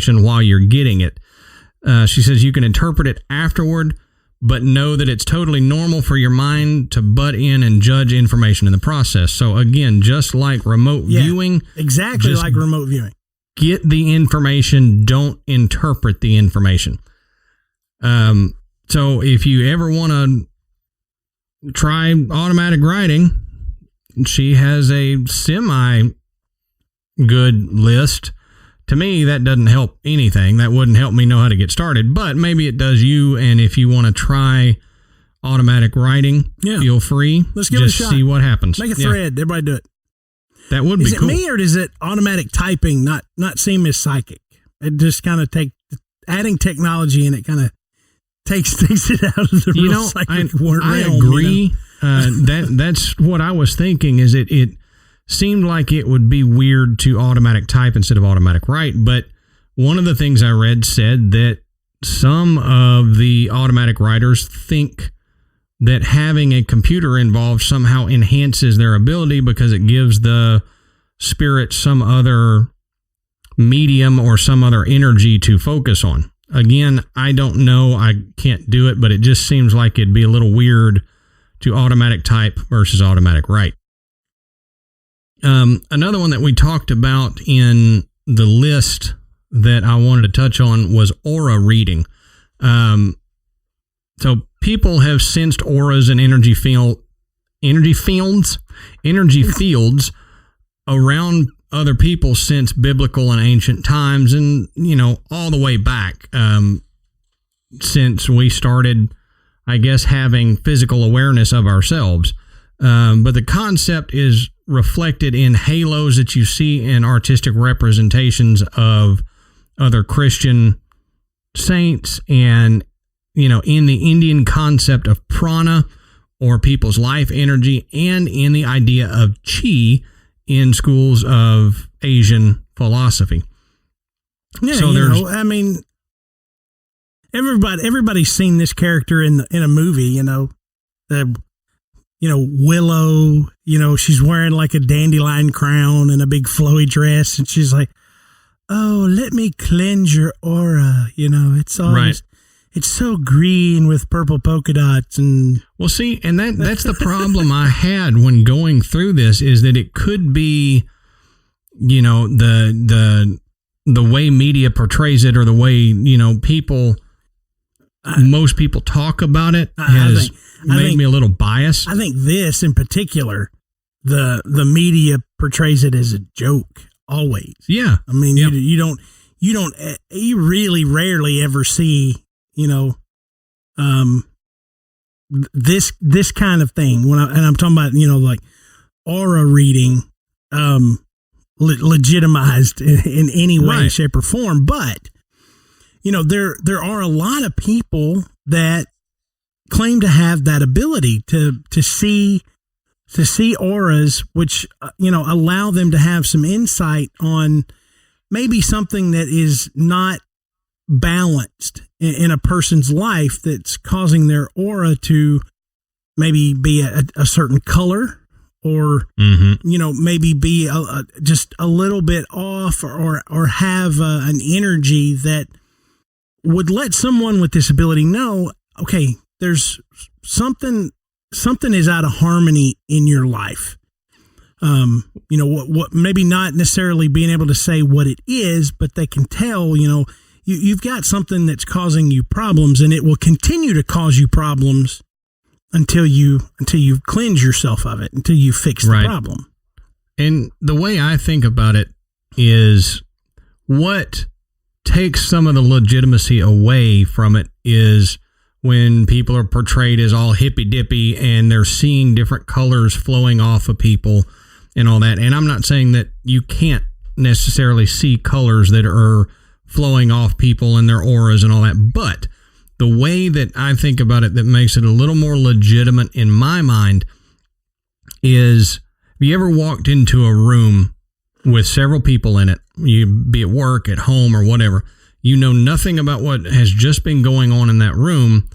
while you're getting it. She says you can interpret it afterward, but know that it's totally normal for your mind to butt in and judge information in the process. So again, just like remote viewing. Exactly like remote viewing. Get the information, don't interpret the information. So if you ever want to try automatic writing, she has a semi-good list. To me, that doesn't help anything. That wouldn't help me know how to get started, but maybe it does you. And if you want to try automatic writing, feel free. Let's give it a shot. See what happens. Make a thread. Everybody do it. That would be cool. Is it me or does it automatic typing not seem as psychic? It just kind of adding technology in it kind of takes it out of the real psychic realm. I agree. That's what I was thinking. Is it seemed like it would be weird to automatic type instead of automatic write. But one of the things I read said that some of the automatic writers think that having a computer involved somehow enhances their ability because it gives the spirit some other medium or some other energy to focus on. Again, I don't know. I can't do it, but it just seems like it'd be a little weird to automatic type versus automatic write. Another one that we talked about in the list that I wanted to touch on was aura reading. So people have sensed auras and energy fields around other people since biblical and ancient times, and all the way back since we started, I guess, having physical awareness of ourselves. But the concept is reflected in halos that you see in artistic representations of other Christian saints, and in the Indian concept of prana, or people's life energy, and in the idea of chi in schools of Asian philosophy. Yeah, so everybody's seen this character in a movie. Willow. She's wearing like a dandelion crown and a big flowy dress, and she's like, "Oh, let me cleanse your aura." It's all right. It's so green with purple polka dots. And well, see, and that's the problem I had when going through this, is that it could be, the way media portrays it, or the way, most people talk about it has made me a little biased. I think this in particular, the media portrays it as a joke always. Yeah. I mean, you really rarely ever see, this kind of thing and I'm talking about, like aura reading, legitimized in any way, shape, or form. But, there are a lot of people that claim to have that ability to see auras, which, allow them to have some insight on maybe something that is not balanced in a person's life, that's causing their aura to maybe be a certain color, or maybe be just a little bit off, or have an energy that would let someone with this ability know, okay, there's something is out of harmony in your life. What maybe not necessarily being able to say what it is, but they can tell, you've got something that's causing you problems, and it will continue to cause you problems until you cleanse yourself of it, until you fix the problem. And the way I think about it is, what takes some of the legitimacy away from it is when people are portrayed as all hippy dippy and they're seeing different colors flowing off of people and all that. And I'm not saying that you can't necessarily see colors that are flowing off people and their auras and all that, but the way that I think about it that makes it a little more legitimate in my mind is, have you ever walked into a room with several people in it, you be at work, at home, or whatever, you know nothing about what has just been going on in that room,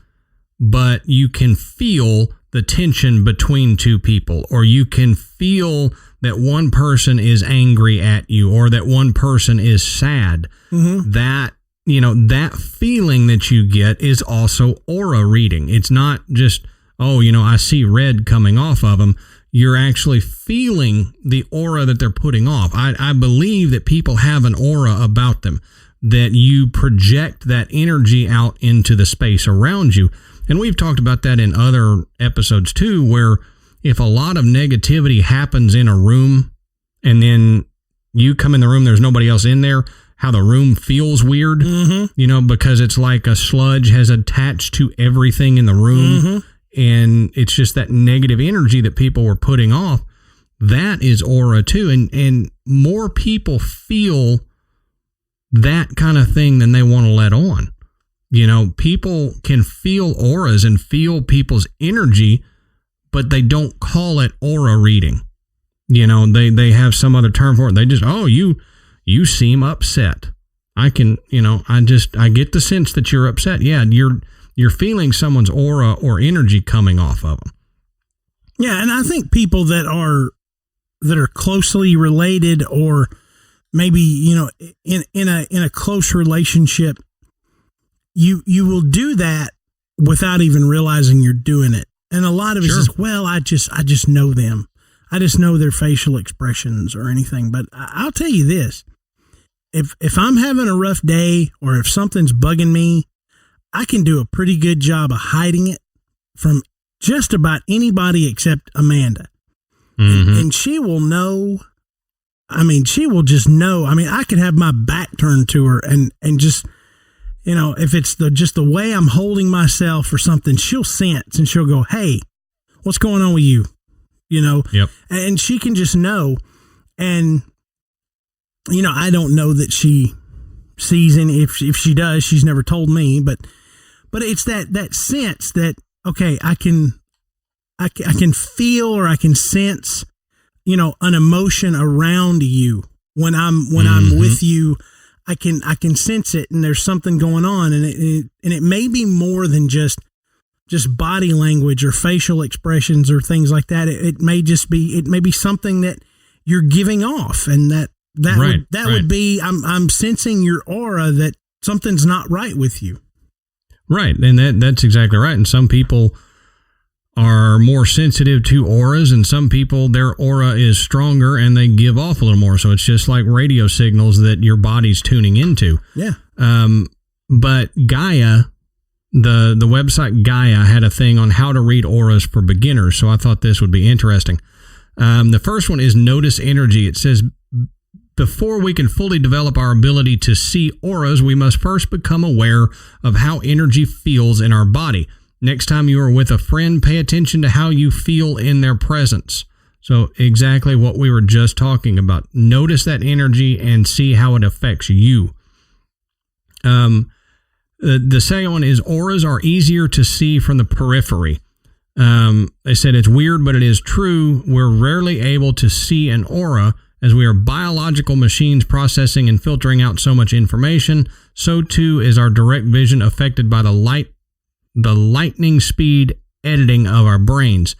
but you can feel the tension between two people, or you can feel that one person is angry at you or that one person is sad. That, that feeling that you get is also aura reading. It's not just, I see red coming off of them. You're actually feeling the aura that they're putting off. I believe that people have an aura about them, that you project that energy out into the space around you. And we've talked about that in other episodes too, where if a lot of negativity happens in a room and then you come in the room, there's nobody else in there, how the room feels weird, because it's like a sludge has attached to everything in the room. And it's just that negative energy that people were putting off. That is aura too. And more people feel that kind of thing than they want to let on. People can feel auras and feel people's energy, but they don't call it aura reading. They have some other term for it. They just, you seem upset. I can, I get the sense that you're upset. Yeah, you're feeling someone's aura or energy coming off of them. Yeah, and I think people that are closely related, or maybe in a close relationship, you will do that without even realizing you're doing it. And a lot of it is, I just know them. I just know their facial expressions or anything. But I'll tell you this: if I'm having a rough day or if something's bugging me, I can do a pretty good job of hiding it from just about anybody except Amanda. And she will know. I mean, she will just know. I mean, I could have my back turned to her and just, if it's just the way I'm holding myself or something, she'll sense and she'll go, "Hey, what's going on with you?" Yep. And she can just know. And, I don't know that she sees any, if she does, she's never told me, but it's that sense that, okay, I can feel or I can sense, an emotion around you when I'm with you. I can sense it, and there's something going on, and it may be more than just body language or facial expressions or things like that. It may be something that you're giving off, and that would be, I'm sensing your aura that something's not right with you. Right. And that's exactly right. And some people are more sensitive to auras, and some people, their aura is stronger and they give off a little more. So it's just like radio signals that your body's tuning into. Yeah. But Gaia, the website Gaia, had a thing on how to read auras for beginners. So I thought this would be interesting. The first one is notice energy. It says, before we can fully develop our ability to see auras, we must first become aware of how energy feels in our body. Next time you are with a friend, pay attention to how you feel in their presence. So exactly what we were just talking about. Notice that energy and see how it affects you. The second one is auras are easier to see from the periphery. They said it's weird, but it is true. We're rarely able to see an aura, as we are biological machines processing and filtering out so much information. So too is our direct vision affected by the lightning speed editing of our brains.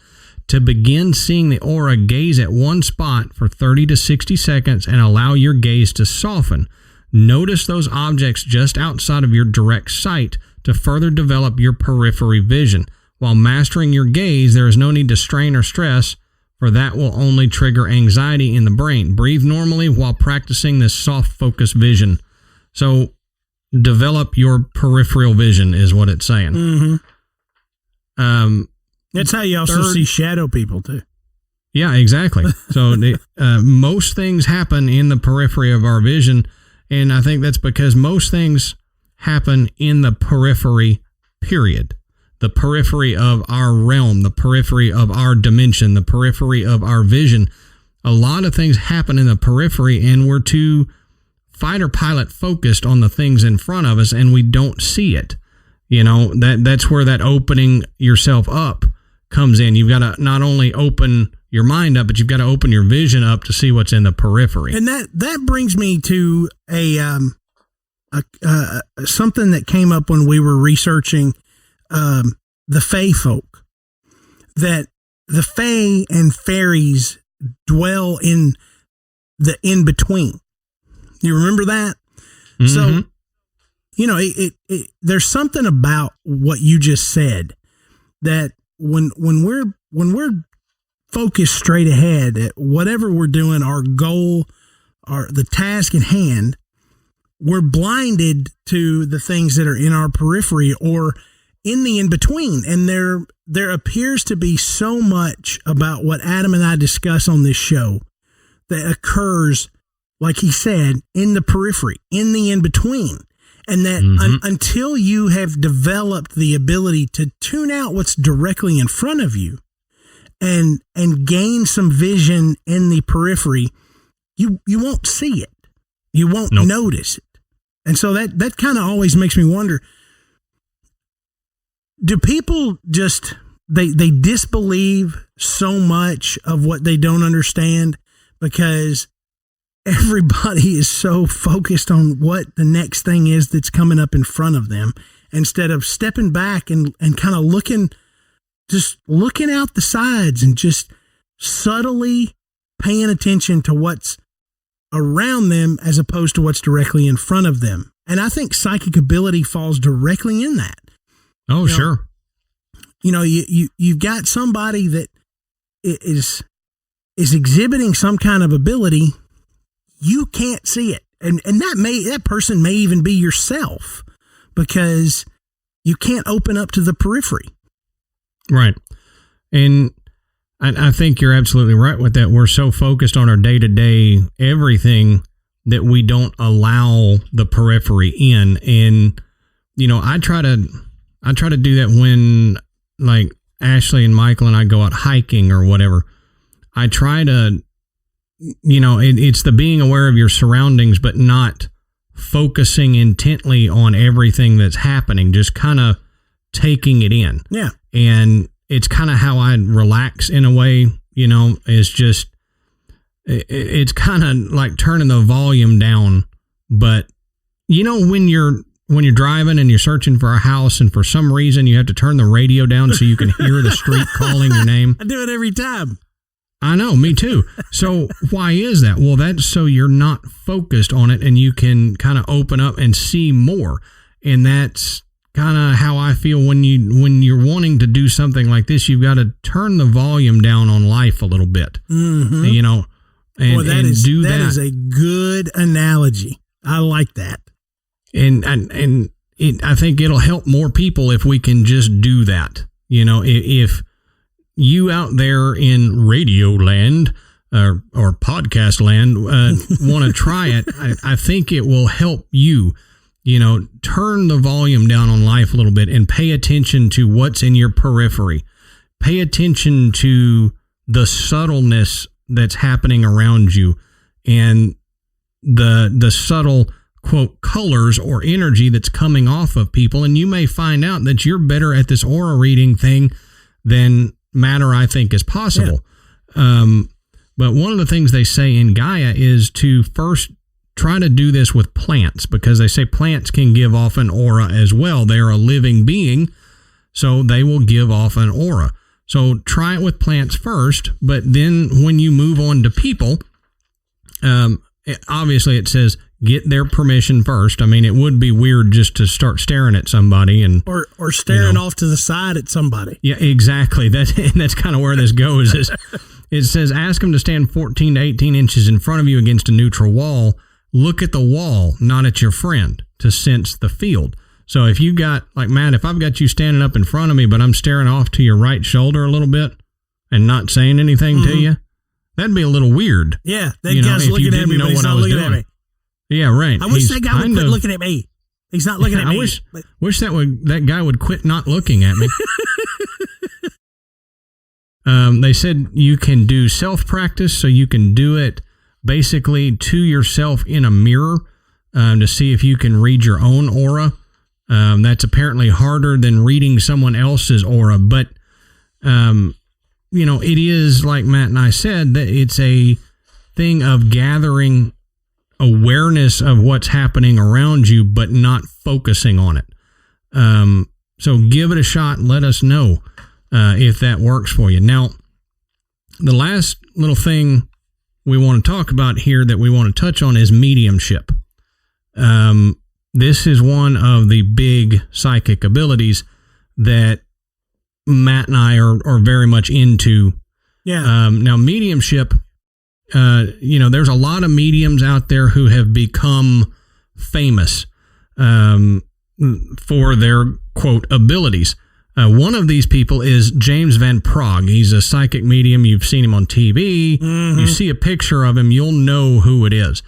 To begin seeing the aura, gaze at one spot for 30 to 60 seconds and allow your gaze to soften. Notice those objects just outside of your direct sight to further develop your periphery vision. While mastering your gaze, there is no need to strain or stress, for that will only trigger anxiety in the brain. Breathe normally while practicing this soft focus vision. So develop your peripheral vision is what it's saying. Mm-hmm. That's how you also see shadow people too. Yeah, exactly. So most things happen in the periphery of our vision, and I think that's because most things happen in the periphery, period. The periphery of our realm, the periphery of our dimension, the periphery of our vision. A lot of things happen in the periphery, and we're too fighter pilot focused on the things in front of us, and we don't see it. That's where that opening yourself up comes in. You've got to not only open your mind up, but you've got to open your vision up to see what's in the periphery. And that brings me to something that came up when we were researching the Fae folk. that the fae and fairies dwell in the in-between. You remember that? Mm-hmm. So, there's something about what you just said that when we're focused straight ahead at whatever we're doing, our goal, the task at hand, we're blinded to the things that are in our periphery or in the in-between. And there appears to be so much about what Adam and I discuss on this show that occurs, like he said, in the periphery, in the in-between. And that until you have developed the ability to tune out what's directly in front of you and gain some vision in the periphery, you won't see it. You won't notice it. And so that kind of always makes me wonder, do people just, they disbelieve so much of what they don't understand because everybody is so focused on what the next thing is that's coming up in front of them, instead of stepping back and kind of looking out the sides and just subtly paying attention to what's around them as opposed to what's directly in front of them. And I think psychic ability falls directly in that. Oh, sure. You've got somebody that is exhibiting some kind of ability. You can't see it. And that person may even be yourself because you can't open up to the periphery. Right. And I think you're absolutely right with that. We're so focused on our day-to-day everything that we don't allow the periphery in. And, I try to do that when, like, Ashley and Michael and I go out hiking or whatever. I try to, it's the being aware of your surroundings, but not focusing intently on everything that's happening, just kind of taking it in. Yeah. And it's kind of how I relax in a way, it's just, it's kind of like turning the volume down. But, when you're driving and you're searching for a house and for some reason you have to turn the radio down so you can hear the street calling your name. I do it every time. I know, me too. So why is that? Well, that's so you're not focused on it and you can kind of open up and see more. And that's kind of how I feel when you're wanting to do something like this. You've got to turn the volume down on life a little bit, and that is a good analogy. I like that. And I think it'll help more people if we can just do that. If you out there in radio land or podcast land want to try it, I think it will help you, turn the volume down on life a little bit and pay attention to what's in your periphery. Pay attention to the subtleness that's happening around you and the subtle, quote, colors or energy that's coming off of people. And you may find out that you're better at this aura reading thing than matter, I think, is possible. Yeah. But one of the things they say in Gaia is to first try to do this with plants, because they say plants can give off an aura as well. They're a living being, so they will give off an aura. So try it with plants first, but then when you move on to people, obviously it says get their permission first. I mean, it would be weird just to start staring at somebody and or staring off to the side at somebody. Yeah, exactly. That's kind of where this goes. It says ask them to stand 14 to 18 inches in front of you against a neutral wall. Look at the wall, not at your friend, to sense the field. So if you got, like, Matt, if I've got you standing up in front of me, but I'm staring off to your right shoulder a little bit and not saying anything to you, that'd be a little weird. Yeah, that guy's looking at me, but he's not looking at me. Yeah, right. I wish that guy would quit looking at me. He's not looking at me. I wish that guy would quit not looking at me. They said you can do self-practice, so you can do it basically to yourself in a mirror to see if you can read your own aura. That's apparently harder than reading someone else's aura, but it is, like Matt and I said, that it's a thing of gathering awareness of what's happening around you, but not focusing on it. So give it a shot. Let us know. if that works for you. Now, the last little thing we want to talk about here that we want to touch on is mediumship. This is one of the big psychic abilities that Matt and I are very much into. Yeah. Now, mediumship, there's a lot of mediums out there who have become famous for their, quote, abilities. One of these people is James Van Praagh. He's a psychic medium. You've seen him on TV. Mm-hmm. You see a picture of him, you'll know who it is.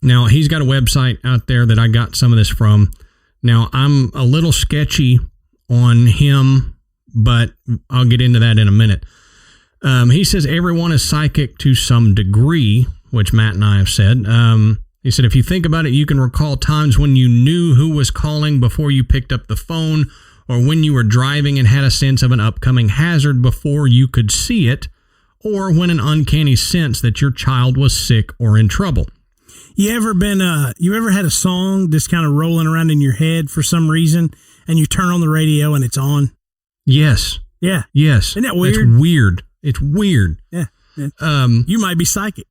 Now, he's got a website out there that I got some of this from. Now, I'm a little sketchy on him, but I'll get into that in a minute. He says everyone is psychic to some degree, which Matt and I have said. He said, if you think about it, you can recall times when you knew who was calling before you picked up the phone, or when you were driving and had a sense of an upcoming hazard before you could see it, or when an uncanny sense that your child was sick or in trouble. You ever had a song just kind of rolling around in your head for some reason, and you turn on the radio and it's on? Yes. Yeah. Yes. Isn't that weird? It's weird. It's weird. Yeah. You might be psychic.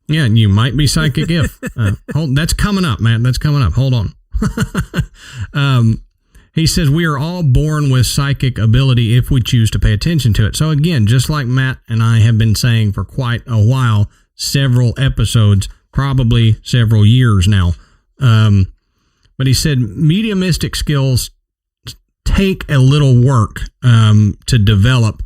Yeah, and you might be psychic if. That's coming up, man. That's coming up. Hold on. He says we are all born with psychic ability if we choose to pay attention to it. So again, just like Matt and I have been saying for quite a while, several episodes, probably several years now. But he said mediumistic skills take a little work to develop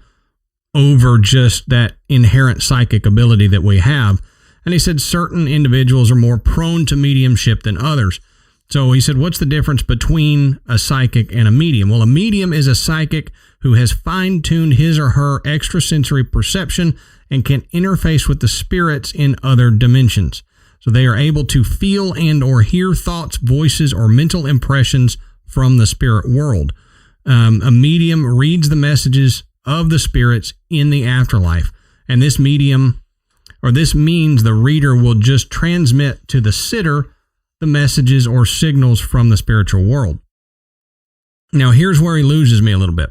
over just that inherent psychic ability that we have. And he said certain individuals are more prone to mediumship than others. So he said, what's the difference between a psychic and a medium? Well, a medium is a psychic who has fine-tuned his or her extrasensory perception and can interface with the spirits in other dimensions. So they are able to feel and or hear thoughts, voices, or mental impressions from the spirit world. A medium reads the messages of the spirits in the afterlife. And this means the reader will just transmit to the sitter the messages or signals from the spiritual world. Now, here's where he loses me a little bit.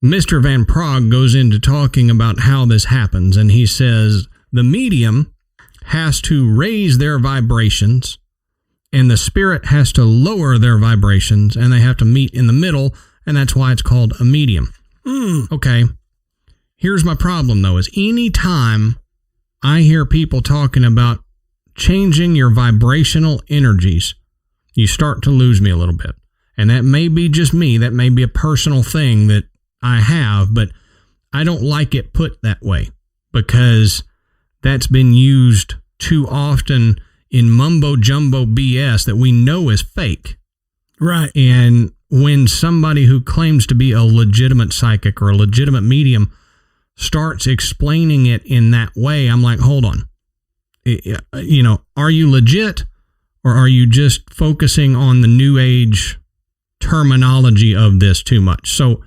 Mr. Van Praagh goes into talking about how this happens, and he says the medium has to raise their vibrations, and the spirit has to lower their vibrations, and they have to meet in the middle, and that's why it's called a medium. Okay. Here's my problem, though, is any time I hear people talking about changing your vibrational energies, you start to lose me a little bit. And that may be just me. That may be a personal thing that I have, but I don't like it put that way because that's been used too often in mumbo jumbo BS that we know is fake. Right. And when somebody who claims to be a legitimate psychic or a legitimate medium starts explaining it in that way, I'm like, hold on. Are you legit, or are you just focusing on the new age terminology of this too much? So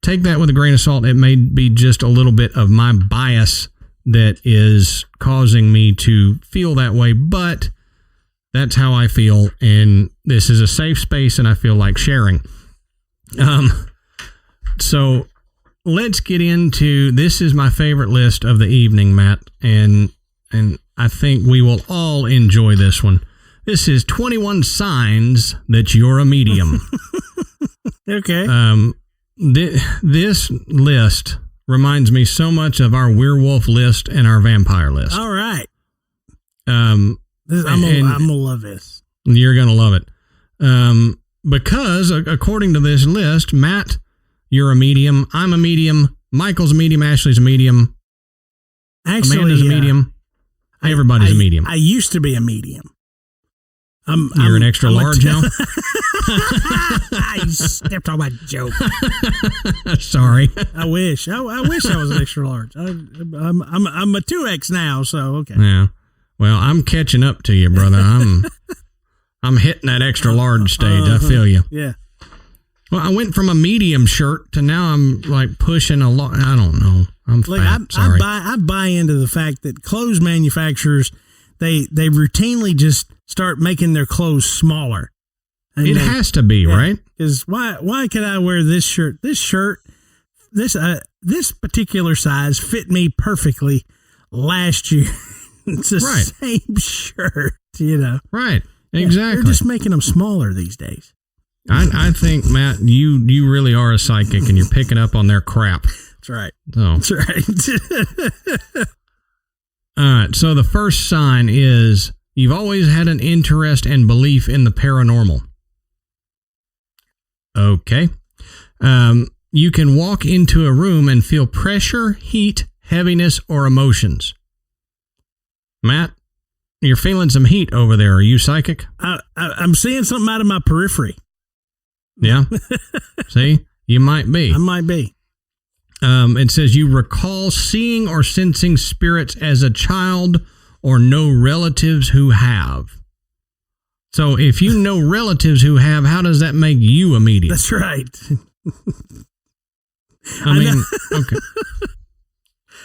take that with a grain of salt. It may be just a little bit of my bias that is causing me to feel that way, but that's how I feel, and this is a safe space, and I feel like sharing. So let's get into, this is my favorite list of the evening, Matt, and I think we will all enjoy this one. This is 21 signs that you're a medium. Okay. This list reminds me so much of our werewolf list and our vampire list. All right. I'm gonna love this. You're gonna love it. Because according to this list, Matt, you're a medium. I'm a medium. Michael's a medium. Ashley's a medium. Actually, Amanda's a medium. Everybody's a medium. I used to be a medium. You're an extra large now? I stepped on my joke. Sorry. I wish I was an extra large. I'm a 2X now, so okay. Yeah. Well, I'm catching up to you, brother. I'm hitting that extra large stage. I feel you. Yeah. Well, I went from a medium shirt to now I'm like pushing a lot. I don't know. I'm fat. Sorry. I buy into the fact that clothes manufacturers, they routinely just start making their clothes smaller. And it has to be, right? Because why could I wear this shirt? This particular size fit me perfectly last year. It's the same shirt, Right. Exactly. They're just making them smaller these days. I think, Matt, you really are a psychic and you're picking up on their crap. That's right. So. That's right. All right. So the first sign is you've always had an interest and belief in the paranormal. Okay. You can walk into a room and feel pressure, heat, heaviness, or emotions. Matt, you're feeling some heat over there. Are you psychic? I'm seeing something out of my periphery. Yeah. See, you might be. I might be. It says you recall seeing or sensing spirits as a child or know relatives who have. So if you know relatives who have, how does that make you a medium? That's right. Okay.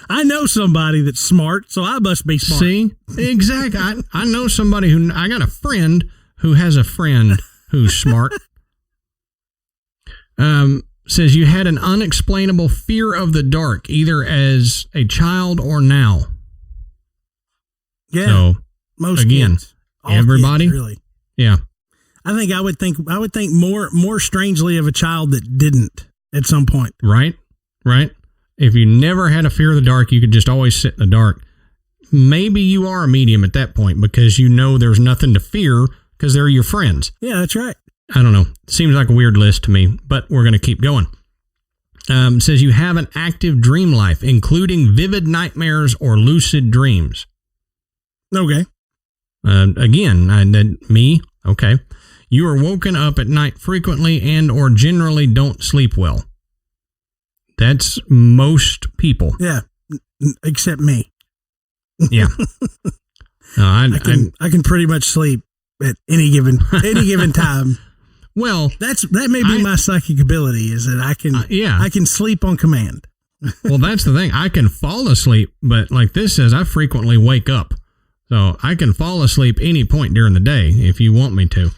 I know somebody that's smart, so I must be smart. See? Exactly. I know somebody I got a friend who has a friend who's smart. Says you had an unexplainable fear of the dark, either as a child or now. Yeah. So, most again, kids. everybody? Kids, really. Yeah. I would think more strangely of a child that didn't at some point. Right. If you never had a fear of the dark, you could just always sit in the dark. Maybe you are a medium at that point because you know there's nothing to fear because they're your friends. Yeah, that's right. I don't know. Seems like a weird list to me, but we're going to keep going. Says you have an active dream life, including vivid nightmares or lucid dreams. Okay. Again, me. Okay. You are woken up at night frequently and or generally don't sleep well. That's most people. Yeah. Except me. Yeah. No, I can pretty much sleep at any given time. Well, that may be my psychic ability is that I can sleep on command. Well, that's the thing. I can fall asleep, but like this says, I frequently wake up. So I can fall asleep any point during the day if you want me to.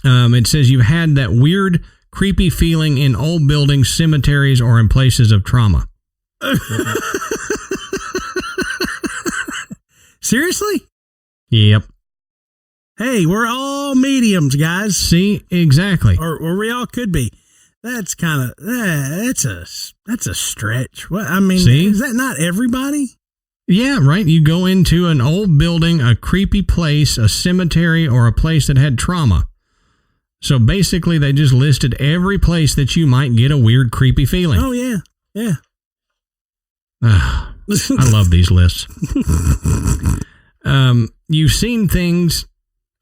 It says you've had that weird, creepy feeling in old buildings, cemeteries, or in places of trauma. Seriously? Yep. Hey, we're all mediums, guys. See, exactly. Or we all could be. That's kind of that's a stretch. What I mean, see? Is that not everybody? Yeah, right. You go into an old building, a creepy place, a cemetery, or a place that had trauma. So basically, they just listed every place that you might get a weird, creepy feeling. Oh yeah, yeah. I love these lists. You've seen things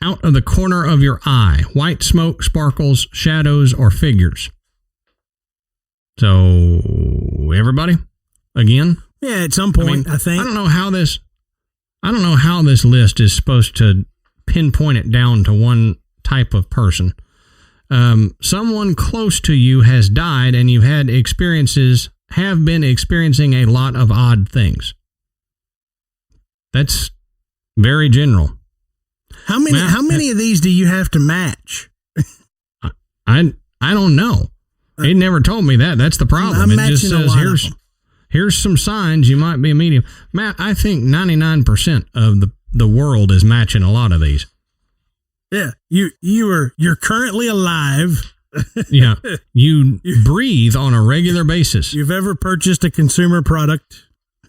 out of the corner of your eye, white smoke, sparkles, shadows, or figures. So, everybody, again? Yeah, at some point, I think. I don't know how this list is supposed to pinpoint it down to one type of person. Someone close to you has died and you've have been experiencing a lot of odd things. That's very general. How many of these do you have to match? I don't know. It never told me that. That's the problem. It just says here's some signs you might be a medium. Matt, I think 99% of the world is matching a lot of these. Yeah, you're currently alive. Yeah, you breathe on a regular basis. You've ever purchased a consumer product?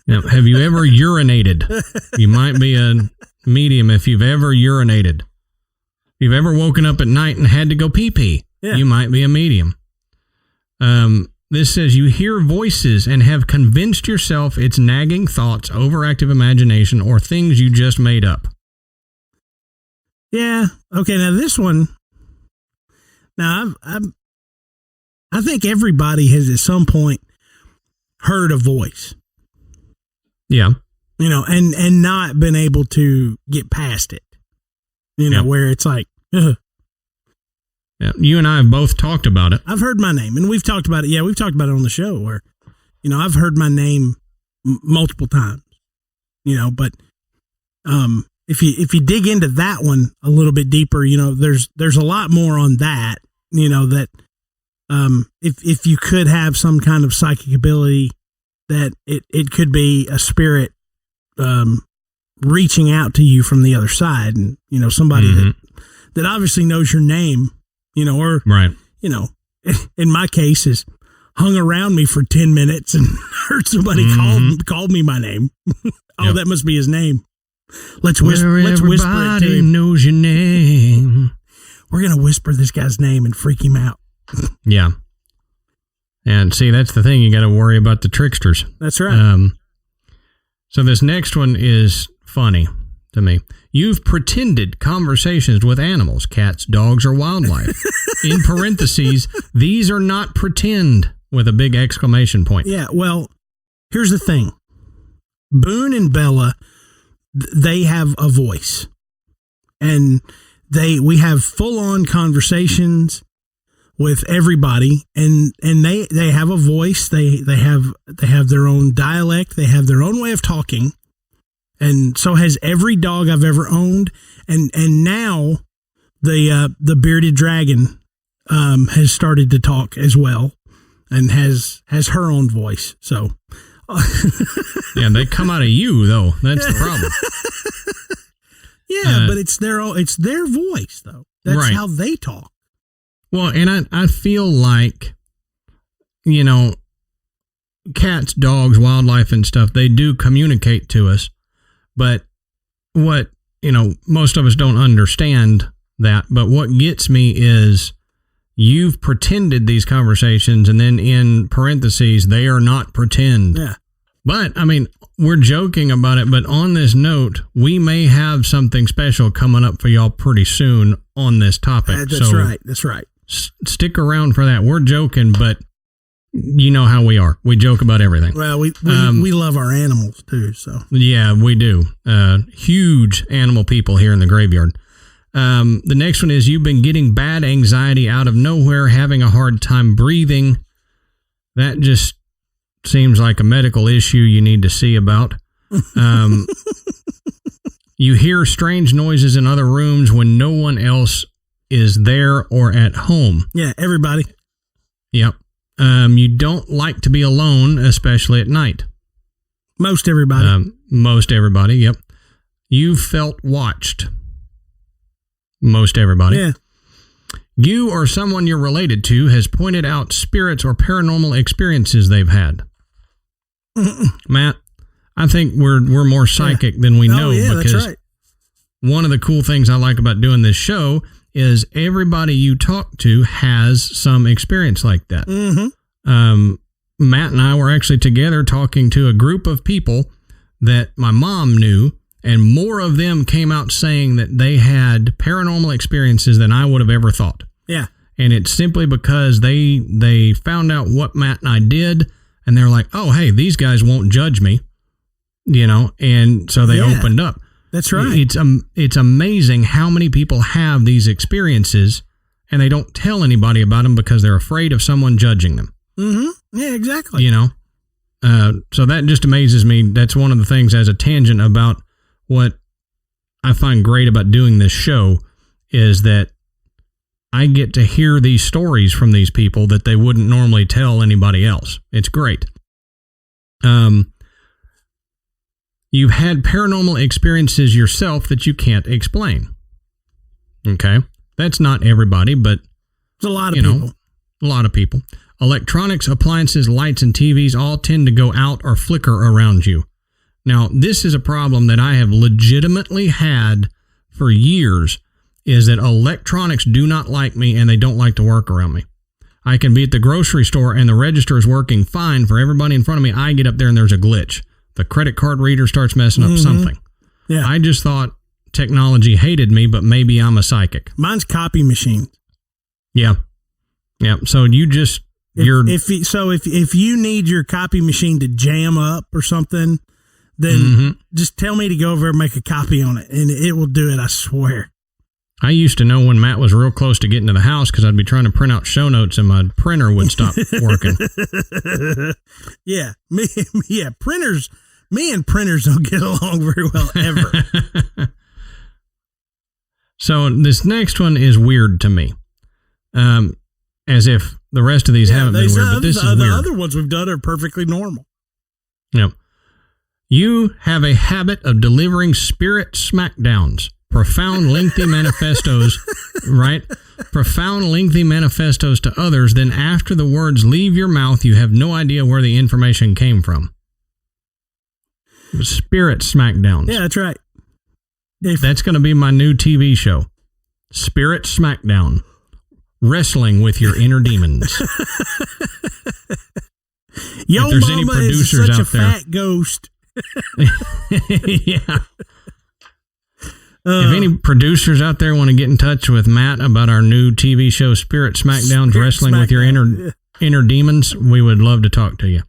Now, have you ever urinated? You might be a medium if you've ever urinated. If you've ever woken up at night and had to go pee-pee, you might be a medium. This says you hear voices and have convinced yourself it's nagging thoughts, overactive imagination, or things you just made up. Yeah. Okay. Now this one. Now I think everybody has at some point heard a voice. Yeah. And not been able to get past it. Where it's like. Yeah, you and I have both talked about it. I've heard my name, and we've talked about it. Yeah, we've talked about it on the show where, I've heard my name multiple times. But if you dig into that one a little bit deeper, there's a lot more on that, that if you could have some kind of psychic ability, that it could be a spirit reaching out to you from the other side, and somebody that obviously knows your name, or right, in my case is hung around me for 10 minutes and heard somebody called me my name. That must be his name. Let's whisper it to him. Everybody knows your name. We're gonna whisper this guy's name and freak him out. Yeah. And see, that's the thing. You got to worry about the tricksters. That's right. So this next one is funny to me. You've pretended conversations with animals, cats, dogs, or wildlife. In parentheses, these are not pretend, with a big exclamation point. Yeah, well, here's the thing. Boone and Bella, they have a voice. And we have full-on conversations with everybody, and they have a voice. They have their own dialect. They have their own way of talking, and so has every dog I've ever owned. And now the bearded dragon has started to talk as well, and has her own voice. So yeah, they come out of you though. That's the problem. Yeah, but it's their voice though. That's right. How they talk. Well, and I feel like, cats, dogs, wildlife and stuff, they do communicate to us. But what, most of us don't understand that. But what gets me is you've pretended these conversations, and then in parentheses, they are not pretend. Yeah. But, we're joking about it. But on this note, we may have something special coming up for y'all pretty soon on this topic. That's right. That's right. Stick around for that. We're joking, but you know how we are. We joke about everything. Well, we love our animals too. So yeah, we do. Huge animal people here in the graveyard. The next one is you've been getting bad anxiety out of nowhere, having a hard time breathing. That just seems like a medical issue you need to see about. You hear strange noises in other rooms when no one else is there or at home. Yeah, everybody. Yep. You don't like to be alone, especially at night. Most everybody. Most everybody, yep. You felt watched. Most everybody. Yeah. You or someone you're related to has pointed out spirits or paranormal experiences they've had. Matt, I think we're more psychic than we know, because that's right. One of the cool things I like about doing this show is everybody you talk to has some experience like that. Mm-hmm. Matt and I were actually together talking to a group of people that my mom knew, and more of them came out saying that they had paranormal experiences than I would have ever thought. Yeah. And it's simply because they found out what Matt and I did, and they're like, oh, hey, these guys won't judge me, and so they opened up. That's right. It's amazing how many people have these experiences and they don't tell anybody about them because they're afraid of someone judging them. Mm-hmm. Yeah, exactly. So that just amazes me. That's one of the things as a tangent about what I find great about doing this show is that I get to hear these stories from these people that they wouldn't normally tell anybody else. It's great. You've had paranormal experiences yourself that you can't explain. Okay. That's not everybody, but it's a lot of people. A lot of people. Electronics, appliances, lights, and TVs all tend to go out or flicker around you. Now, this is a problem that I have legitimately had for years, is that electronics do not like me and they don't like to work around me. I can be at the grocery store and the register is working fine for everybody in front of me. I get up there and there's a glitch. The credit card reader starts messing up something. Yeah. I just thought technology hated me, but maybe I'm a psychic. Mine's copy machine. Yeah. Yeah. So you just, if you need your copy machine to jam up or something, then just tell me to go over and make a copy on it, and it will do it, I swear. I used to know when Matt was real close to getting to the house because I'd be trying to print out show notes and my printer would stop working. Yeah. Me and printers don't get along very well ever. So this next one is weird to me. As if the rest of these haven't been weird, but this is weird. The other ones we've done are perfectly normal. Yep. You have a habit of delivering spirit smackdowns, profound, lengthy manifestos, right? Profound, lengthy manifestos to others. Then after the words leave your mouth, you have no idea where the information came from. Spirit smackdowns. Yeah, that's right. That's going to be my new TV show. Spirit Smackdown. Wrestling with your inner demons. Yo, if there's mama any producers is such out a there, fat ghost. Yeah. If any producers out there want to get in touch with Matt about our new TV show, Spirit Smackdowns, Wrestling with Your Inner Demons, we would love to talk to you.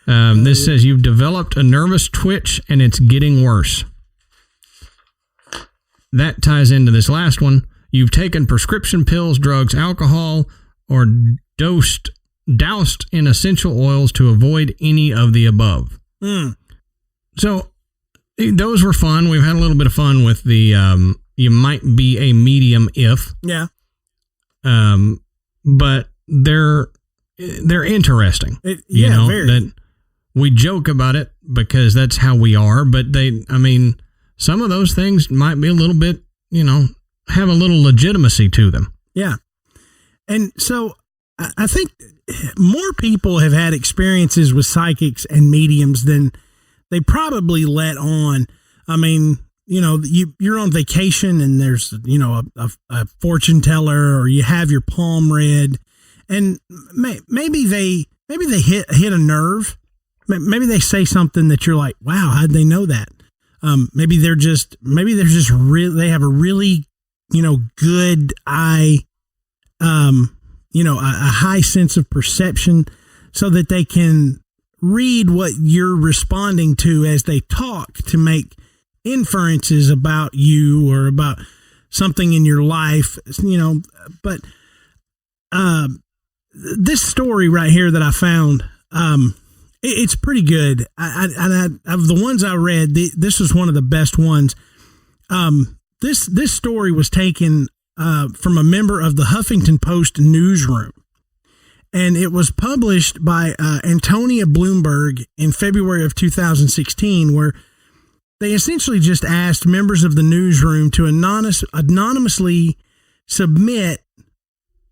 This says you've developed a nervous twitch and it's getting worse. That ties into this last one. You've taken prescription pills, drugs, alcohol, or doused in essential oils to avoid any of the above. So those were fun. We've had a little bit of fun with the you might be a medium if. Yeah. But they're interesting. Very. That we joke about it because that's how we are, but some of those things might be a little bit, have a little legitimacy to them. Yeah. And so I think more people have had experiences with psychics and mediums than they probably let on. You're on vacation and there's, a fortune teller, or you have your palm read, and maybe they hit a nerve. Maybe they say something that you're like, wow, how'd they know that? Maybe they're just they have a really, good eye, a high sense of perception, so that they can read what you're responding to as they talk to make inferences about you or about something in your life, but, this story right here that I found, it's pretty good. Of the ones I read, this was one of the best ones. This story was taken from a member of the Huffington Post newsroom, and it was published by Antonia Bloomberg in February of 2016, where they essentially just asked members of the newsroom to anonymously submit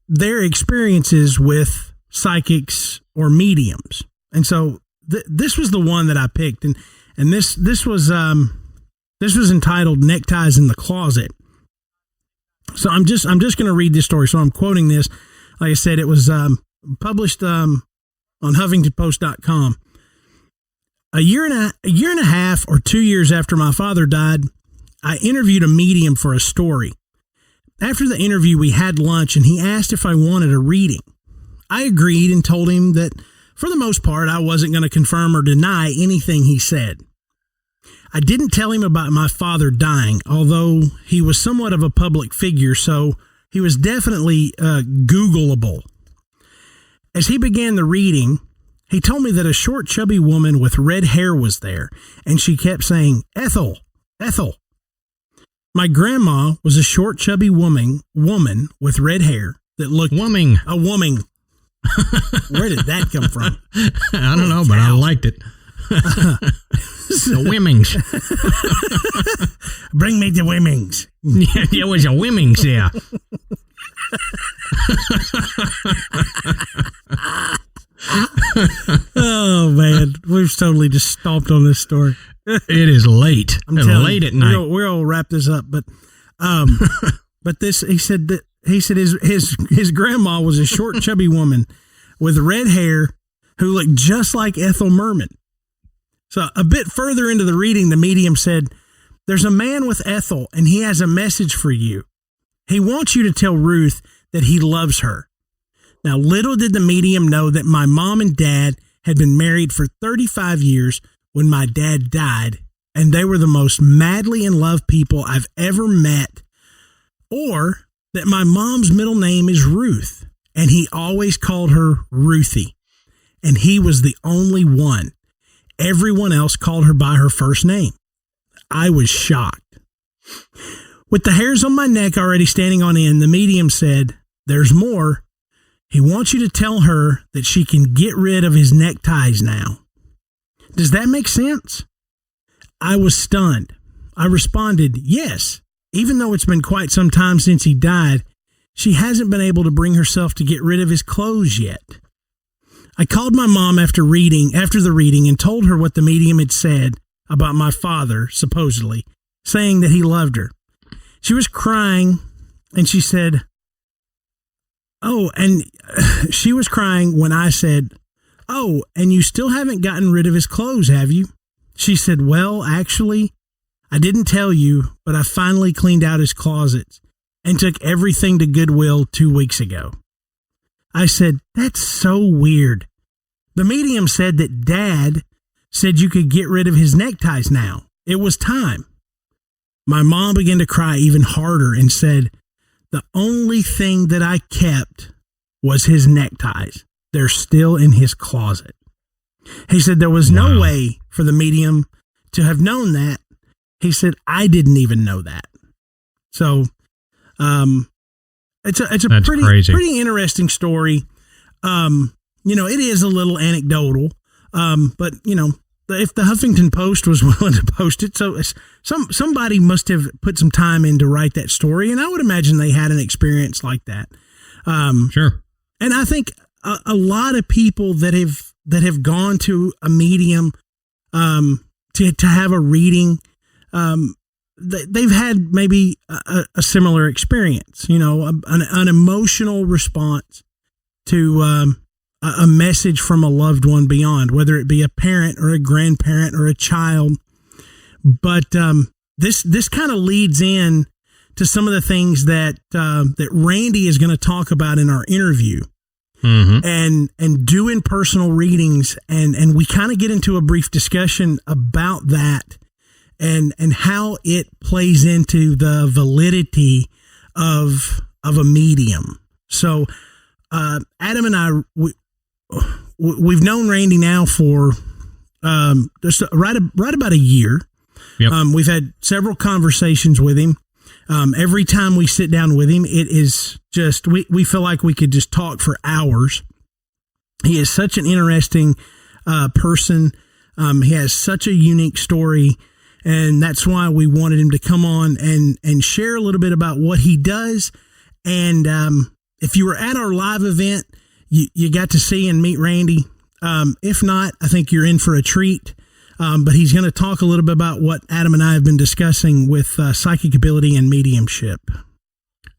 their experiences with psychics or mediums. And so this was the one that I picked, and this was entitled "Neckties in the Closet." So I'm just going to read this story. So I'm quoting this. Like I said, it was published on HuffingtonPost.com. A year and a half or 2 years after my father died, I interviewed a medium for a story. After the interview, we had lunch, and he asked if I wanted a reading. I agreed and told him that, for the most part, I wasn't going to confirm or deny anything he said. I didn't tell him about my father dying, although he was somewhat of a public figure, so he was definitely Googleable. As he began the reading, he told me that a short, chubby woman with red hair was there, and she kept saying, "Ethel, Ethel." My grandma was a short, chubby woman with red hair that looked... Woman. A woman. Where did that come from? I don't know, but I liked it. The Wimmings. Bring me the Wimmings. Yeah, there was a Wimmings there. Oh, man. We've totally just stomped on this story. It is late. Late at night. We're all wrap this up, but this, he said his grandma was a short, chubby woman with red hair who looked just like Ethel Merman. So a bit further into the reading, the medium said, "There's a man with Ethel, and he has a message for you. He wants you to tell Ruth that he loves her." Now, little did the medium know that my mom and dad had been married for 35 years when my dad died, and they were the most madly in love people I've ever met, or that my mom's middle name is Ruth, and he always called her Ruthie, and he was the only one. Everyone else called her by her first name. I was shocked. With the hairs on my neck already standing on end, the medium said, "There's more. He wants you to tell her that she can get rid of his neckties now." Does that make sense? I was stunned. I responded, "Yes. Even though it's been quite some time since he died, she hasn't been able to bring herself to get rid of his clothes yet." I called my mom after the reading and told her what the medium had said about my father, supposedly, saying that he loved her. She was crying, and she said, she was crying when I said, "Oh, and you still haven't gotten rid of his clothes, have you?" She said, "Well, actually, I didn't tell you, but I finally cleaned out his closets and took everything to Goodwill 2 weeks ago." I said, "That's so weird. The medium said that Dad said you could get rid of his neckties now. It was time." My mom began to cry even harder and said, "The only thing that I kept was his neckties. They're still in his closet." He said there was no way for the medium to have known that. He said, "I didn't even know that." So, it's a pretty interesting story. It is a little anecdotal, but if the Huffington Post was willing to post it, so somebody must have put some time in to write that story, and I would imagine they had an experience like that. Sure. And I think a lot of people that have gone to a medium to have a reading, they've had maybe a similar experience, an emotional response to a message from a loved one beyond, whether it be a parent or a grandparent or a child. But this kind of leads in to some of the things that Randy is going to talk about in our interview. Mm-hmm. and doing personal readings, and we kind of get into a brief discussion about that and how it plays into the validity of a medium. So Adam and I, we've known Randy now for just right about a year. Yep. We've had several conversations with him. Every time we sit down with him, it is just, we feel like we could just talk for hours. He is such an interesting person. He has such a unique story, and that's why we wanted him to come on and share a little bit about what he does. And if you were at our live event, you got to see and meet Randy. If not, I think you're in for a treat. But he's going to talk a little bit about what Adam and I have been discussing with psychic ability and mediumship.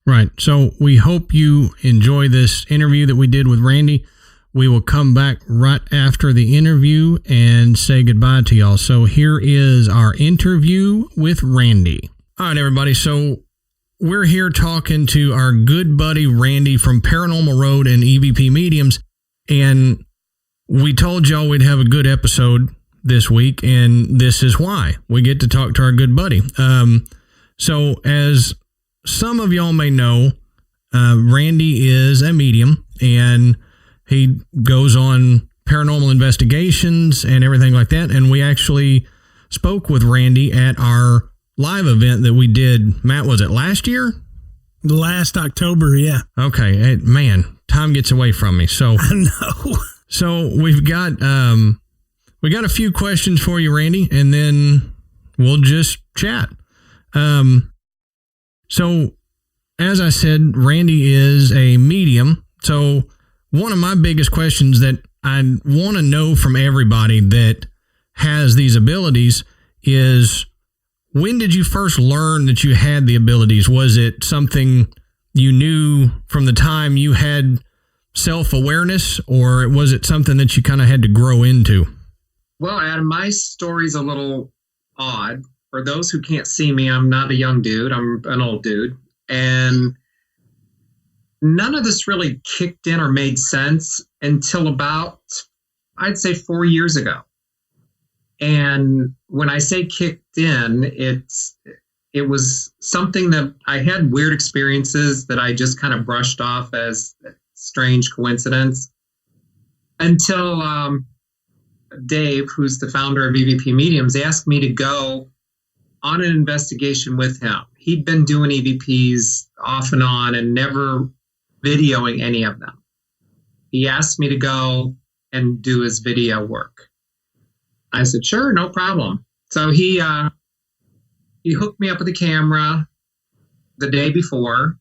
Right. So we hope you enjoy this interview that we did with Randy. We will come back right after the interview and say goodbye to y'all. So here is our interview with Randy. All right, everybody. So we're here talking to our good buddy Randy from Paranormal Road and EVP Mediums. And we told y'all we'd have a good episode this week, and this is why. We get to talk to our good buddy. So as some of y'all may know, Randy is a medium, and he goes on paranormal investigations and everything like that. And we actually spoke with Randy at our live event that we did. Matt, was it last year? Last October, yeah. Okay. Man, time gets away from me. So I know. So we've got a few questions for you, Randy, and then we'll just chat. So as I said, Randy is a medium. So one of my biggest questions that I want to know from everybody that has these abilities is, when did you first learn that you had the abilities? Was it something you knew from the time you had self-awareness, or was it something that you kind of had to grow into? Well, Adam, my story's a little odd. For those who can't see me, I'm not a young dude. I'm an old dude. And none of this really kicked in or made sense until about, I'd say, 4 years ago. And when I say kicked in, it was something that I had weird experiences that I just kind of brushed off as strange coincidence until Dave, who's the founder of EVP Mediums, asked me to go on an investigation with him. he'd been doing EVPs off and on and never videoing any of them. He asked me to go and do his video work. I said, sure, no problem. So he hooked me up with a camera the day before.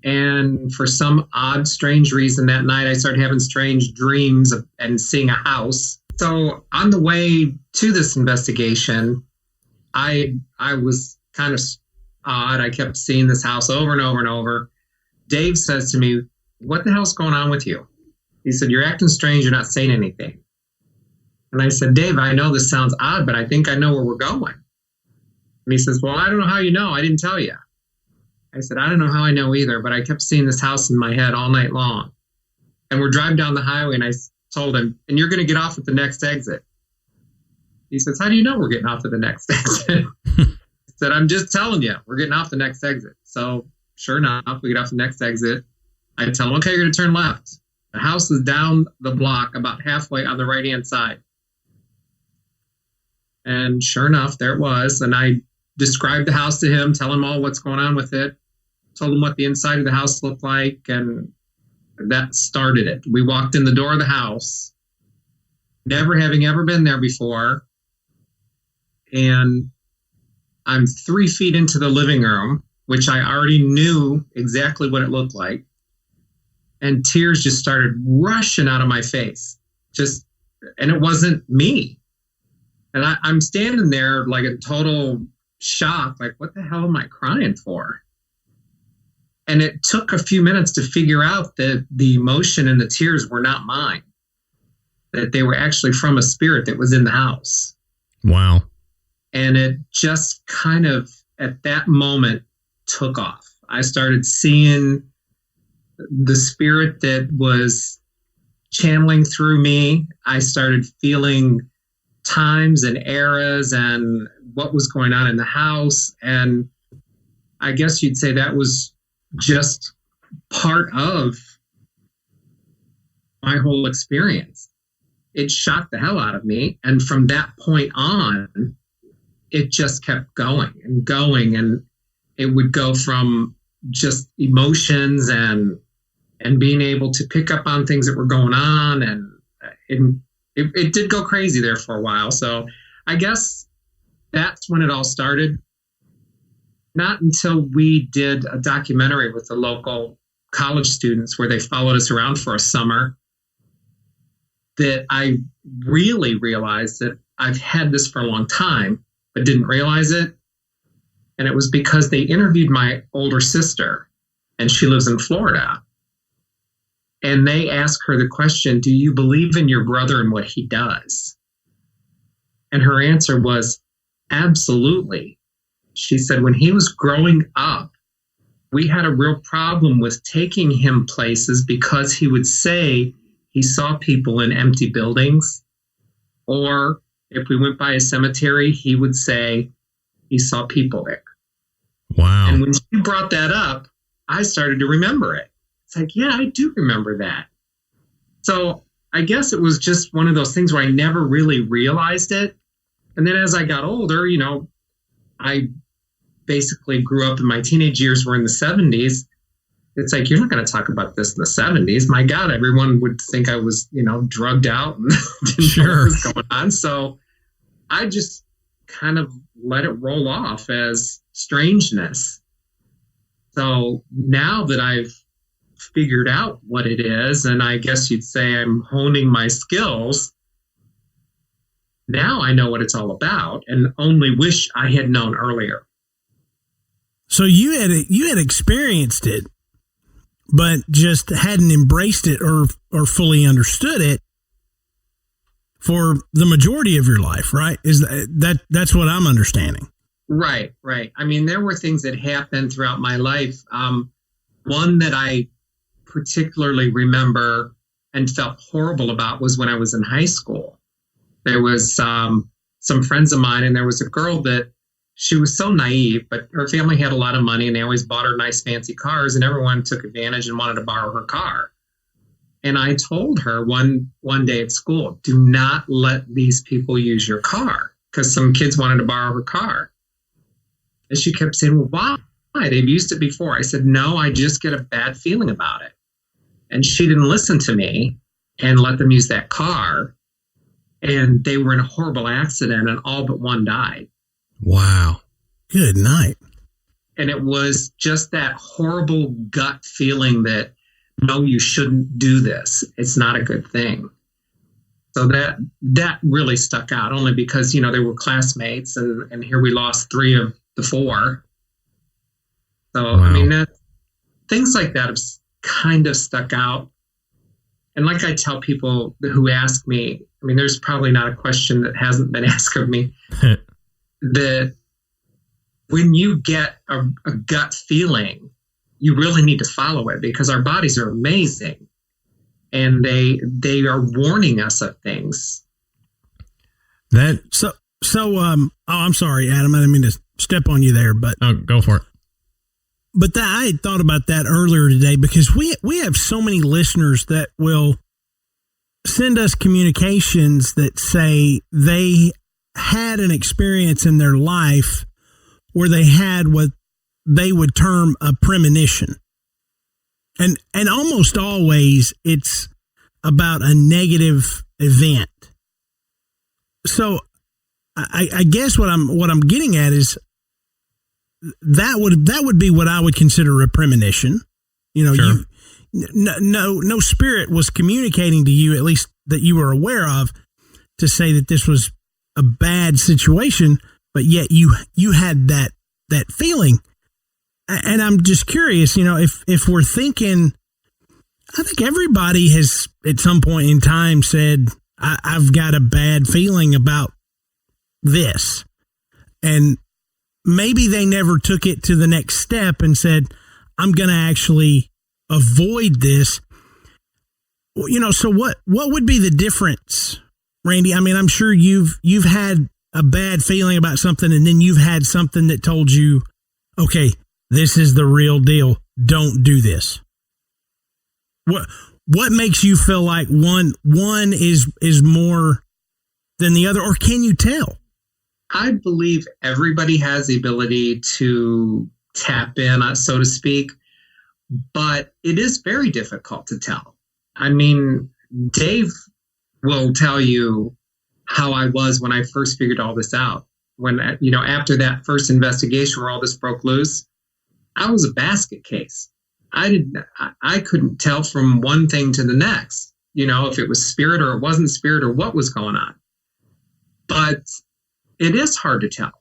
And for some odd, strange reason that night, I started having strange dreams and seeing a house. So on the way to this investigation, I was kind of odd. I kept seeing this house over and over and over. Dave says to me, what the hell's going on with you? He said, you're acting strange. You're not saying anything. And I said, Dave, I know this sounds odd, but I think I know where we're going. And he says, well, I don't know how you know. I didn't tell you. I said, I don't know how I know either, but I kept seeing this house in my head all night long. And we're driving down the highway, and I told him, and you're going to get off at the next exit. He says, how do you know we're getting off at the next exit? I said, I'm just telling you, we're getting off the next exit. So sure enough, we get off the next exit. I tell him, okay, you're going to turn left. The house is down the block about halfway on the right-hand side. And sure enough, there it was. And I described the house to him, tell him all what's going on with it, told him what the inside of the house looked like, and that started it. We walked in the door of the house, never having ever been there before. And I'm 3 feet into the living room, which I already knew exactly what it looked like. And tears just started rushing out of my face. And it wasn't me. And I'm standing there like in total shock, like, what the hell am I crying for? And it took a few minutes to figure out that the emotion and the tears were not mine, that they were actually from a spirit that was in the house. Wow. And it just kind of, at that moment, took off. I started seeing the spirit that was channeling through me. I started feeling times and eras and what was going on in the house. And I guess you'd say that was just part of my whole experience. It shocked the hell out of me. And from that point on, it just kept going and going. And it would go from just emotions and being able to pick up on things that were going on. And it did go crazy there for a while. So I guess that's when it all started. Not until we did a documentary with the local college students where they followed us around for a summer that I really realized that I've had this for a long time, but didn't realize it. And it was because they interviewed my older sister, and she lives in Florida. And they asked her the question, do you believe in your brother and what he does? And her answer was, absolutely. She said, when he was growing up, we had a real problem with taking him places because he would say he saw people in empty buildings. Or if we went by a cemetery, he would say he saw people there. Wow. And when she brought that up, I started to remember it. It's like, yeah, I do remember that. So I guess it was just one of those things where I never really realized it. And then as I got older, I basically grew up in my teenage years were in the 70s. It's like, you're not going to talk about this in the 70s. My God, everyone would think I was, drugged out and didn't know what was going on. So I just kind of let it roll off as strangeness. So now that I've figured out what it is, and I guess you'd say I'm honing my skills, now I know what it's all about and only wish I had known earlier. So you had experienced it, but just hadn't embraced it or fully understood it for the majority of your life, right? That's what I'm understanding. Right. I mean, there were things that happened throughout my life. One that I particularly remember and felt horrible about was when I was in high school. There was some friends of mine, and there was a girl that she was so naive, but her family had a lot of money and they always bought her nice fancy cars, and everyone took advantage and wanted to borrow her car. And I told her one day at school, do not let these people use your car, because some kids wanted to borrow her car. And she kept saying, well, why? They've used it before. I said, no, I just get a bad feeling about it. And she didn't listen to me and let them use that car. And they were in a horrible accident and all but one died. Wow. Good night. And it was just that horrible gut feeling that, no, you shouldn't do this. It's not a good thing. So that really stuck out, only because, they were classmates, and here we lost 3 of the 4. So, wow. I mean, things like that have kind of stuck out. And like I tell people who ask me, I mean, there's probably not a question that hasn't been asked of me, that when you get a gut feeling, you really need to follow it, because our bodies are amazing. And they are warning us of things. I'm sorry, Adam. I didn't mean to step on you there, but go for it. But I had thought about that earlier today, because we have so many listeners that will send us communications that say they had an experience in their life where they had what they would term a premonition. And almost always it's about a negative event. So I guess what I'm getting at is that would be what I would consider a premonition. Sure. No spirit was communicating to you, at least that you were aware of, to say that this was a bad situation, but yet you had that feeling. And I'm just curious, if we're thinking, I think everybody has at some point in time said, I've got a bad feeling about this. And maybe they never took it to the next step and said, I'm going to actually avoid this. So what would be the difference, Randy? I mean, I'm sure you've had a bad feeling about something, and then you've had something that told you, okay, this is the real deal. Don't do this. What makes you feel like one is more than the other, or can you tell? I believe everybody has the ability to tap in, so to speak, but it is very difficult to tell. I mean, Dave will tell you how I was when I first figured all this out. When, after that first investigation where all this broke loose, I was a basket case. I couldn't tell from one thing to the next, if it was spirit or it wasn't spirit or what was going on. But it is hard to tell.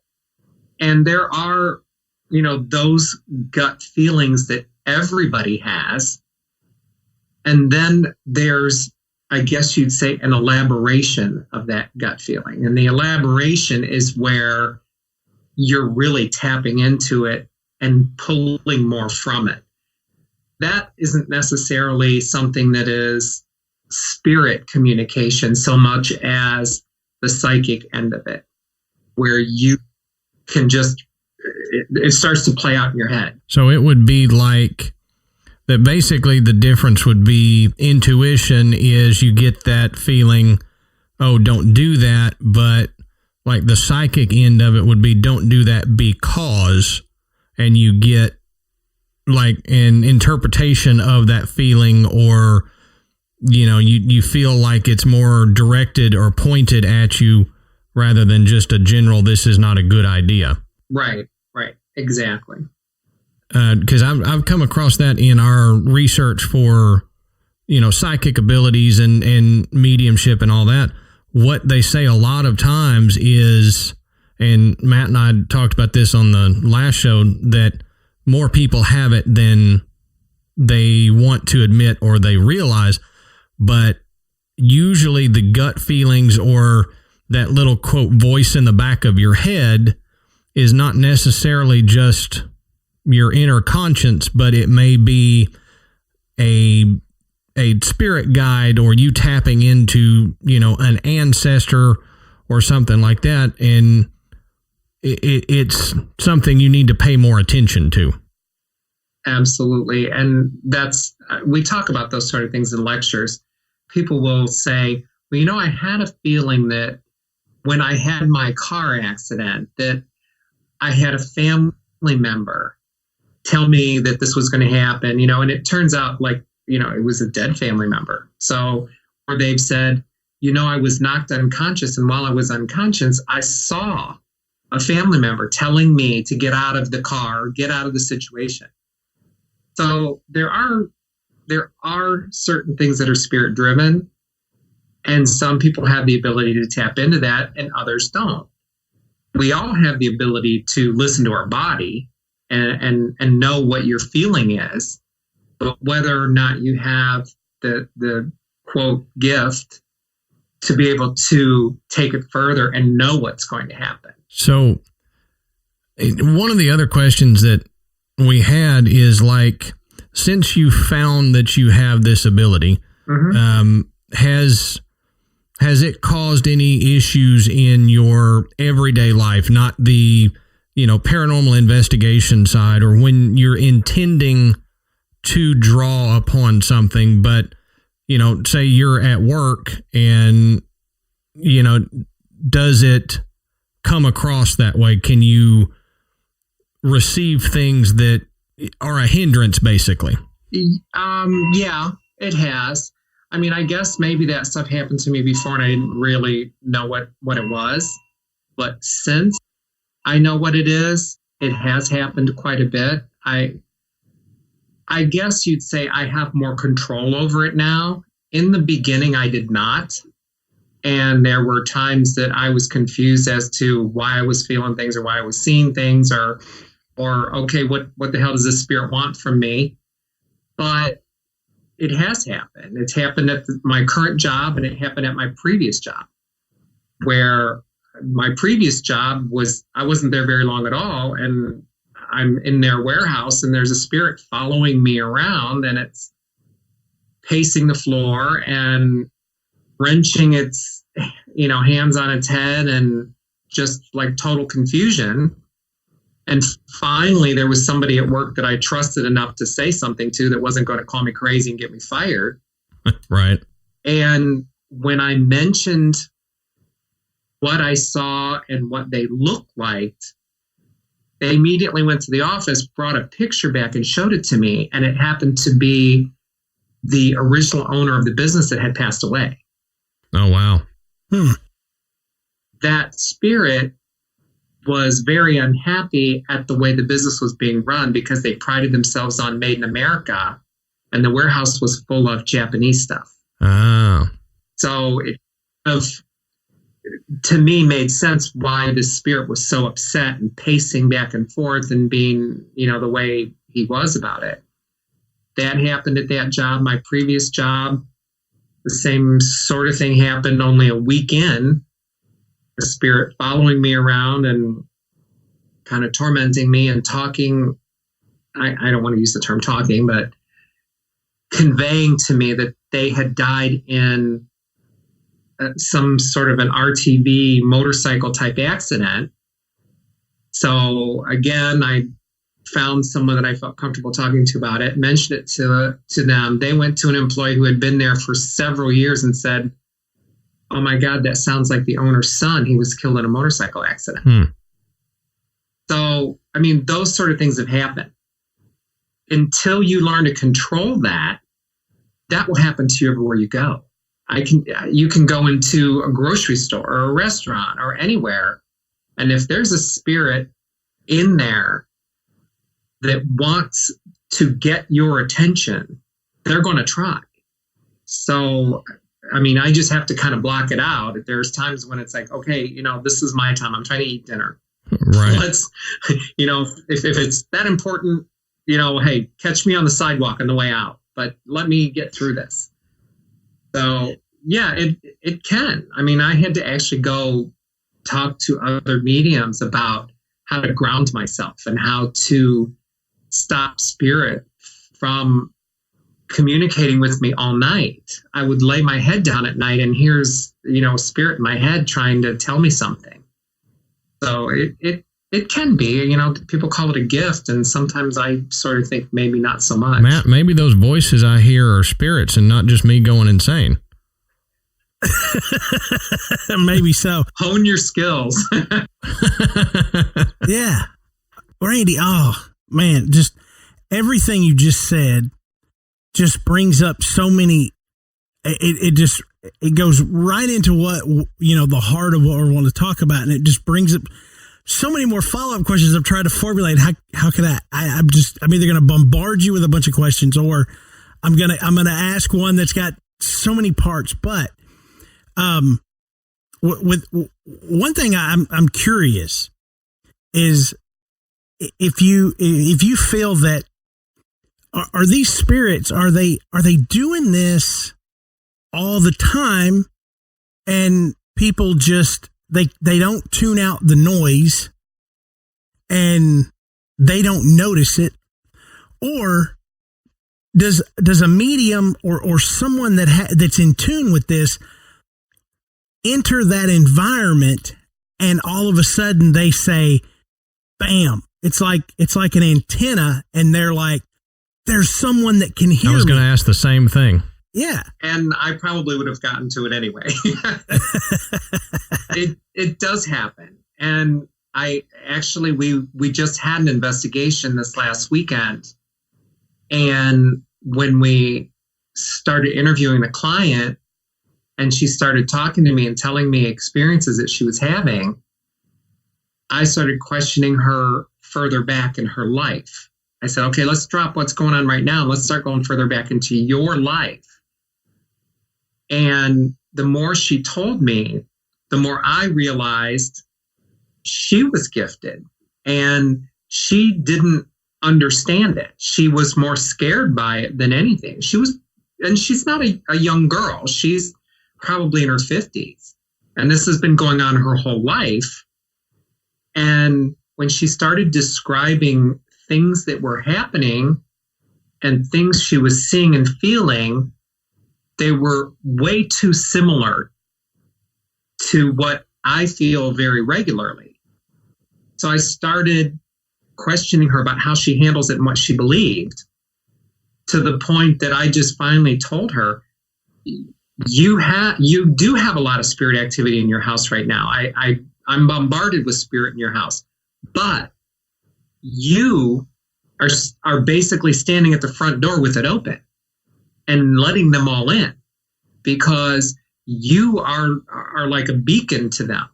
And there are, those gut feelings that everybody has. And then there's, I guess you'd say, an elaboration of that gut feeling. And the elaboration is where you're really tapping into it and pulling more from it. That isn't necessarily something that is spirit communication so much as the psychic end of it, where you can just, it starts to play out in your head. So it would be like that. Basically the difference would be intuition is you get that feeling, oh, don't do that. But like the psychic end of it would be, don't do that because, and you get like an interpretation of that feeling, or, you feel like it's more directed or pointed at you rather than just a general, this is not a good idea. Right. Exactly. Because I've come across that in our research for, psychic abilities and mediumship and all that. What they say a lot of times is, and Matt and I talked about this on the last show, that more people have it than they want to admit or they realize. But usually the gut feelings or that little quote voice in the back of your head is not necessarily just your inner conscience, but it may be a spirit guide, or you tapping into, an ancestor or something like that. And it's something you need to pay more attention to. Absolutely. And we talk about those sort of things in lectures. People will say, well, I had a feeling that when I had my car accident, that I had a family member tell me that this was going to happen, and it turns out like, it was a dead family member. So, or they've said, I was knocked unconscious, and while I was unconscious, I saw a family member telling me to get out of the car, get out of the situation. So there are certain things that are spirit driven, and some people have the ability to tap into that and others don't. We all have the ability to listen to our body and know what your feeling is, but whether or not you have the quote gift to be able to take it further and know what's going to happen. So one of the other questions that we had is like, since you found that you have this ability, has it caused any issues in your everyday life? Not the, paranormal investigation side, or when you're intending to draw upon something, but, say you're at work and, does it come across that way? Can you receive things that are a hindrance, basically? Yeah, it has. I mean, I guess maybe that stuff happened to me before and I didn't really know what it was. But since I know what it is, it has happened quite a bit. I guess you'd say I have more control over it now. In the beginning, I did not. And there were times that I was confused as to why I was feeling things or why I was seeing things or okay, what the hell does this spirit want from me? But it has happened. It's happened at my current job, and it happened at my previous job, where my previous job I wasn't there very long at all, and I'm in their warehouse, and there's a spirit following me around, and it's pacing the floor and wrenching its, hands on its head, and just like total confusion. And finally, there was somebody at work that I trusted enough to say something to that wasn't going to call me crazy and get me fired. Right. And when I mentioned what I saw and what they looked like, they immediately went to the office, brought a picture back and showed it to me. And it happened to be the original owner of the business that had passed away. Oh, wow. That spirit was very unhappy at the way the business was being run because they prided themselves on Made in America, and the warehouse was full of Japanese stuff. Oh. So it to me made sense why the spirit was so upset and pacing back and forth and being, the way he was about it. That happened at that job. My previous job, the same sort of thing happened, only a week in. The spirit following me around and kind of tormenting me and talking. I don't want to use the term talking, but conveying to me that they had died in some sort of an RTV motorcycle type accident. So again, I found someone that I felt comfortable talking to about it, mentioned it to them. They went to an employee who had been there for several years and said, "Oh my God, that sounds like the owner's son. He was killed in a motorcycle accident." So, I mean, those sort of things have happened. Until you learn to control that will happen to you everywhere you go. You can go into a grocery store or a restaurant or anywhere, and if there's a spirit in there that wants to get your attention, they're going to try. So, I mean, I just have to kind of block it out. There's times when it's like, okay, this is my time. I'm trying to eat dinner. Right. Let's, if it's that important, hey, catch me on the sidewalk on the way out, but let me get through this. So yeah, it can. I mean, I had to actually go talk to other mediums about how to ground myself and how to stop spirit from communicating with me all night. I would lay my head down at night and here's, a spirit in my head trying to tell me something. So it can be, people call it a gift, and sometimes I sort of think maybe not so much. Matt, maybe those voices I hear are spirits and not just me going insane. Maybe so. Hone your skills. Yeah. Randy, oh man, just everything you just said just brings up so many. It goes right into what, the heart of what we want to talk about, and it just brings up so many more follow-up questions. I've tried to formulate. How can I'm either going to bombard you with a bunch of questions, or I'm gonna ask one that's got so many parts. But with one thing I'm curious is if you feel that are these spirits, are they doing this all the time, and people just they don't tune out the noise and they don't notice it? Or does a medium or someone that's in tune with this enter that environment, and all of a sudden they say, bam, it's like an antenna, and they're like, there's someone that can hear me. I was going to ask the same thing. Yeah. And I probably would have gotten to it anyway. It does happen. And we just had an investigation this last weekend. And when we started interviewing the client, and she started talking to me and telling me experiences that she was having, I started questioning her further back in her life. I said, okay, let's drop what's going on right now. Let's start going further back into your life. And the more she told me, the more I realized she was gifted, and she didn't understand it. She was more scared by it than anything. And she's not a young girl. She's probably in her 50s. And this has been going on her whole life. And when she started describing things that were happening and things she was seeing and feeling, they were way too similar to what I feel very regularly. So I started questioning her about how she handles it and what she believed, to the point that I just finally told her, you do have a lot of spirit activity in your house right now. I'm bombarded with spirit in your house, but you are basically standing at the front door with it open and letting them all in, because you are like a beacon to them.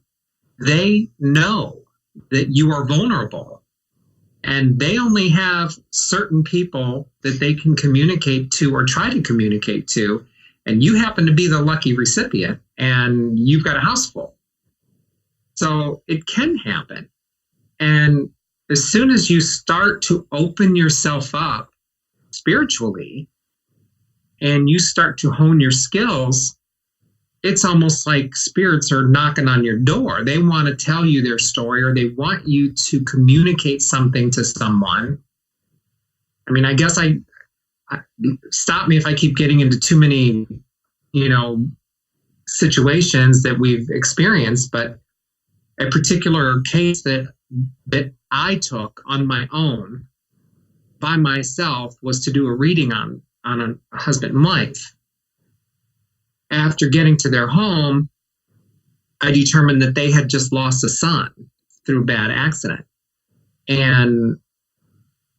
They know that you are vulnerable, and they only have certain people that they can communicate to or try to communicate to. And you happen to be the lucky recipient, and you've got a house full. So it can happen. And as soon as you start to open yourself up spiritually, and you start to hone your skills, it's almost like spirits are knocking on your door. They want to tell you their story, or they want you to communicate something to someone. I mean, I guess I stop me if I keep getting into too many, situations that we've experienced, but a particular case that I took on my own by myself was to do a reading on a husband and wife. After getting to their home, I determined that they had just lost a son through a bad accident. And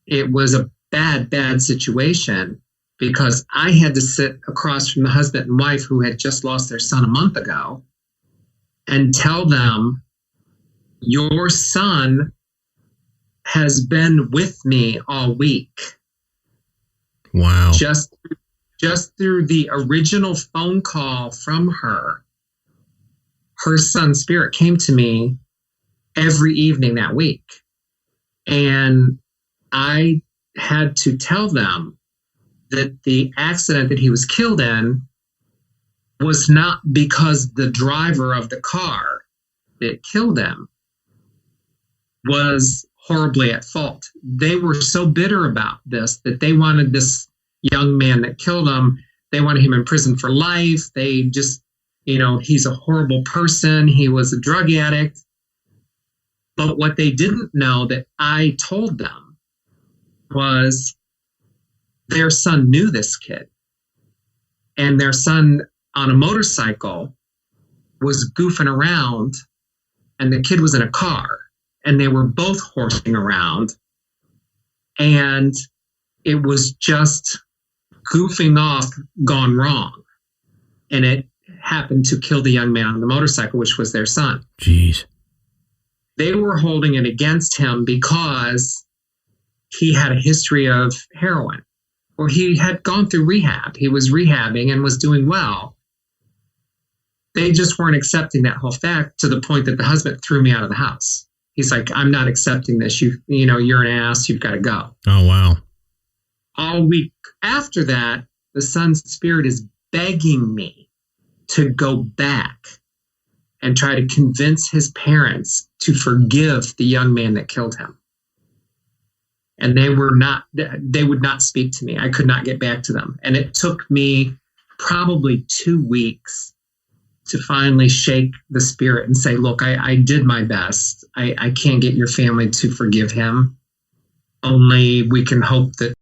it was a bad situation, because I had to sit across from the husband and wife who had just lost their son a month ago and tell them, your son has been with me all week. Wow. Just through the original phone call from her son's spirit came to me every evening that week. And I had to tell them that the accident that he was killed in was not because the driver of the car that killed him was horribly at fault. They were so bitter about this that they wanted this young man that killed him, they wanted him in prison for life. They just, he's a horrible person. He was a drug addict. But what they didn't know that I told them was their son knew this kid. And their son on a motorcycle was goofing around, and the kid was in a car, and they were both horsing around. And it was just goofing off gone wrong. And it happened to kill the young man on the motorcycle, which was their son. Jeez. They were holding it against him because he had a history of heroin. Well, he had gone through rehab. He was rehabbing and was doing well. They just weren't accepting that whole fact, to the point that the husband threw me out of the house. He's like, I'm not accepting this. You know, you're an ass. You've got to go. Oh, wow. All week after that, the son's spirit is begging me to go back and try to convince his parents to forgive the young man that killed him. And they would not speak to me. I could not get back to them. And it took me probably 2 weeks to finally shake the spirit and say, look, I did my best. I can't get your family to forgive him. Only we can hope that